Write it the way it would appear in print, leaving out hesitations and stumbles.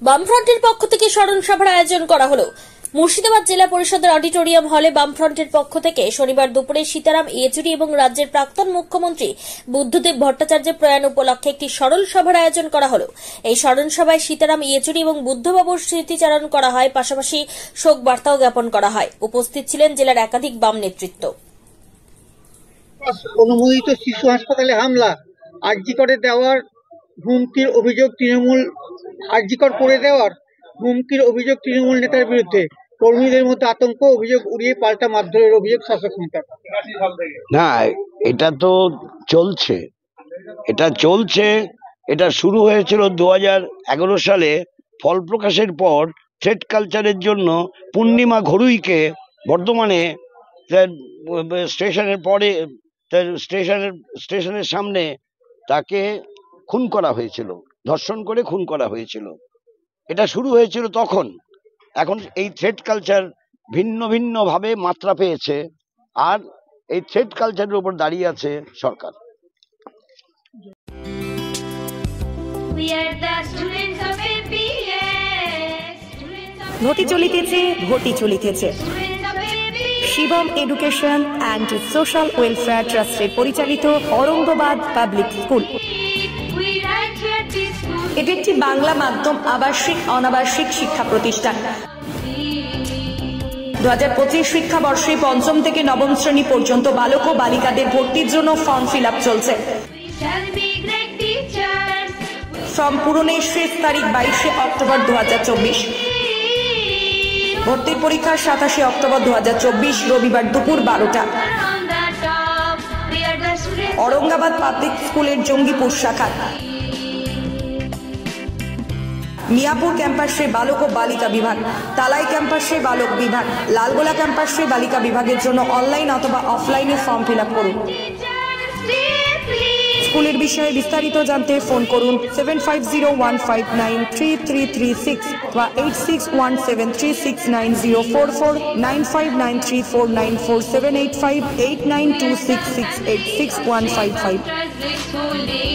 বামফ্রন্টের পক্ষ থেকে স্মরণ সভার আয়োজন করা হলো। মুর্শিদাবাদ জেলা পরিষদের অডিটোরিয়াম হলে বামফ্রন্টের পক্ষ থেকে শনিবার দুপুরে সীতারাম ইয়েচুরি এবং রাজ্যের প্রাক্তন মুখ্যমন্ত্রী বুদ্ধদেব ভট্টাচার্যের প্রয়াণ উপলক্ষে একটি স্মরণ সভার আয়োজন করা হলো। এই স্মরণ সভায় সীতারাম ইয়েচুরি এবং বুদ্ধবাবুর স্মৃতিচারণ করা হয়, পাশাপাশি শোক বার্তাও জ্ঞাপন করা হয়। উপস্থিত ছিলেন জেলার একাধিক বাম নেতৃত্ব। অনুমোদিত শিশু হাসপাতালে হামলা, আরজিকরে দেওয়ার হুমকির অভিযোগ তৃণমূল আরজিকর করে দেওয়ার হুমকির অভিযোগ তৃণমূল নেতার বিরুদ্ধে, কর্মীদের মধ্যে আতঙ্ক, অভিযোগ উড়িয়ে পাল্টা মারধরের অভিযোগ শাসক নেতার। না, এটা তো চলছে, এটা শুরু হয়েছিল 2011 সালে। ফল প্রকাশের পর থ্রেড কালচারের জন্য পূর্ণিমা ঘড়ুইকে বর্ধমানে স্টেশনের পরে স্টেশনের সামনে তাকে খুন করা হয়েছিল, ধর্ষণ করে খুন করা হয়েছিল। এটা শুরু হয়েছিল তখন। এখন এই থ্রেড কালচার ভিন্ন ভিন্ন ভাবে মাত্রা পেয়েছে, আর এই থ্রেড কালচারের উপর দাঁড়িয়ে আছে সরকার। ঘটি চলিতেছে Shivam education and social welfare ট্রাস্টের পরিচালিত অরঙ্গবাদ পাবলিক স্কুল। এটি একটি বাংলা মাধ্যম আবাসিক অনাবাসিক শিক্ষা প্রতিষ্ঠান। 2025 শিক্ষাবর্ষে 5ম থেকে 9ম শ্রেণী পর্যন্ত বালক ও বালিকাদের ভর্তির জন্য ফর্ম ফিল আপ চলছে। ফর্ম পূরণের শেষ তারিখ 22 অক্টোবর 2024। ভর্তির পরীক্ষা 27 অক্টোবর 2024 রবিবার দুপুর 12টা। औरंगाबाद पाब्लिक स्कूलेर जंगीपुर शाखा, मियापुर कैम्पासे बालक और बालिका विभाग, तालाई कैम्पासे बालक विभाग, लालगोला कैम्पासे बालिका विभागेर जोन्नो अनलाइन अथवा अफलाइने फर्म फिल आप करुन। स्कूलेर विषये विस्तारित जानते फोन करुन 7501593336 বা 8617369044 9593494785 8926686155।